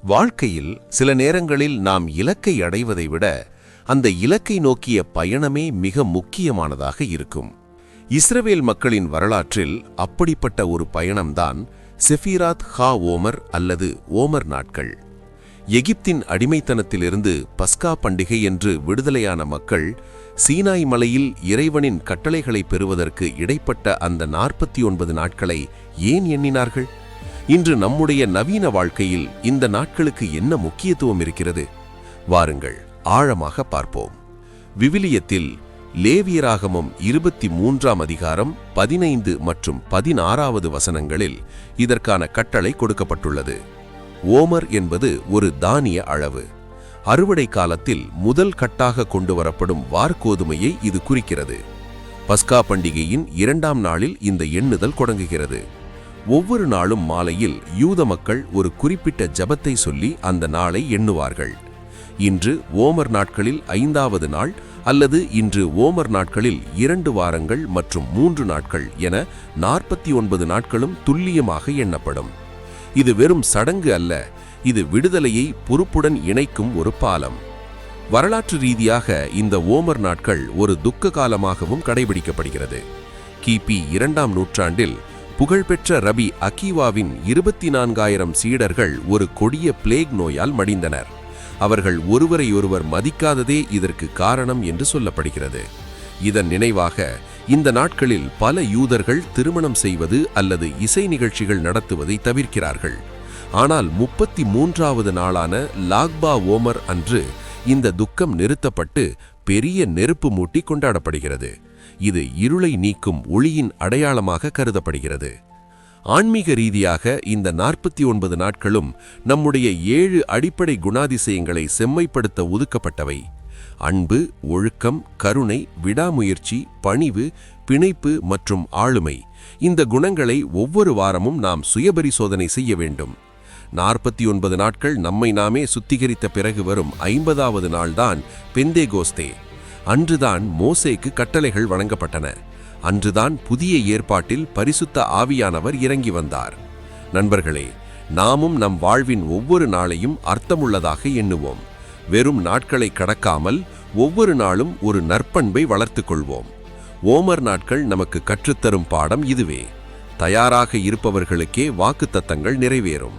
வாழ்க்கையில் சில நேரங்களில் நாம் இலக்கை அடைவதை விட அந்த இலக்கை நோக்கிய பயணமே மிக முக்கியமானதாக இருக்கும். இஸ்ரவேல் மக்களின் வரலாற்றில் அப்படிப்பட்ட ஒரு பயணம்தான் செஃபிராத் ஹா ஓமர் அல்லது ஓமர் நாட்கள். எகிப்தின் அடிமைத்தனத்திலிருந்து பஸ்கா பண்டிகை என்று விடுதலையான மக்கள் சீனாய் மலையில் இறைவனின் கட்டளைகளை பெறுவதற்கு இடைப்பட்ட அந்த 49 நாட்களை ஏன் எண்ணினார்கள்? இன்று நம்முடைய நவீன வாழ்க்கையில் இந்த நாட்களுக்கு என்ன முக்கியத்துவம் இருக்கிறது? வாருங்கள் ஆழமாக பார்ப்போம். விவிலியத்தில் லேவியராகமம் 23ஆம் அதிகாரம் 15 மற்றும் 16வது வசனங்களில் இதற்கான கட்டளை கொடுக்கப்பட்டுள்ளது. ஓமர் என்பது ஒரு தானிய அளவு. அறுவடை காலத்தில் முதல் கட்டாக கொண்டு வரப்படும் வார்கோதுமையை இது குறிக்கிறது. பஸ்கா பண்டிகையின் 2ஆம் நாளில் இந்த எண்ணுதல் தொடங்குகிறது. ஒவ்வொரு நாளும் மாலையில் யூத மக்கள் ஒரு குறிப்பிட்ட ஜபத்தை சொல்லி அந்த நாளை எண்ணுவார்கள். இன்று ஓமர் நாட்களில் 5வது நாள் அல்லது இன்று ஓமர் நாட்களில் 2 வாரங்கள் மற்றும் 3 நாட்கள் என 49 நாட்களும் துல்லியமாக எண்ணப்படும். இது வெறும் சடங்கு அல்ல, இது விடுதலையை பொறுப்புடன் இணைக்கும் ஒரு பாலம். வரலாற்று ரீதியாக இந்த ஓமர் நாட்கள் ஒரு துக்க காலமாகவும் கடைபிடிக்கப்படுகிறது. கிபி 2ஆம் நூற்றாண்டில் புகழ்பெற்ற ரபி அகீவாவின் 24,000 சீடர்கள் ஒரு கொடிய பிளேக் நோயால் மடிந்தனர். அவர்கள் ஒருவரையொருவர் மதிக்காததே இதற்கு காரணம் என்று சொல்லப்படுகிறது. இதன் நினைவாக இந்த நாட்களில் பல யூதர்கள் திருமணம் செய்வது அல்லது இசை நிகழ்ச்சிகள் நடத்துவதை தவிர்க்கிறார்கள். ஆனால் 33வது நாளான லாக்பா ஓமர் அன்று இந்த துக்கம் நிறுத்தப்பட்டு பெரிய நெருப்பு மூட்டி கொண்டாடப்படுகிறது. இது இருளை நீக்கும் ஒளியின் அடையாளமாக கருதப்படுகிறது. ஆன்மீக ரீதியாக இந்த 49 நாட்களும் நம்முடைய 7 அடிப்படை குணாதிசயங்களை செம்மைப்படுத்த ஒதுக்கப்பட்டவை. அன்பு, ஒழுக்கம், கருணை, விடாமுயற்சி, பணிவு, பிணைப்பு மற்றும் ஆளுமை. இந்த குணங்களை ஒவ்வொரு வாரமும் நாம் சுயபரிசோதனை செய்ய வேண்டும். 49 நாட்கள் நம்மை நாமே சுத்திகரித்த பிறகு வரும் 50வது நாள்தான் பெந்தேகோஸ்தே. அன்றுதான் மோசேக்கு கட்டளைகள் வழங்கப்பட்டன. அன்றுதான் புதிய ஏற்பாட்டில் பரிசுத்த ஆவியானவர் இறங்கி வந்தார். நண்பர்களே, நாமும் நம் வாழ்வின் ஒவ்வொரு நாளையும் அர்த்தமுள்ளதாக எண்ணுவோம். வெறும் நாட்களை கடக்காமல் ஒவ்வொரு நாளும் ஒரு நற்பண்பை வளர்த்துக் கொள்வோம். ஓமர் நாட்கள் நமக்கு கற்றுத்தரும் பாடம் இதுவே. தயாராக இருப்பவர்களுக்கே வாக்குத்தத்தங்கள் நிறைவேறும்.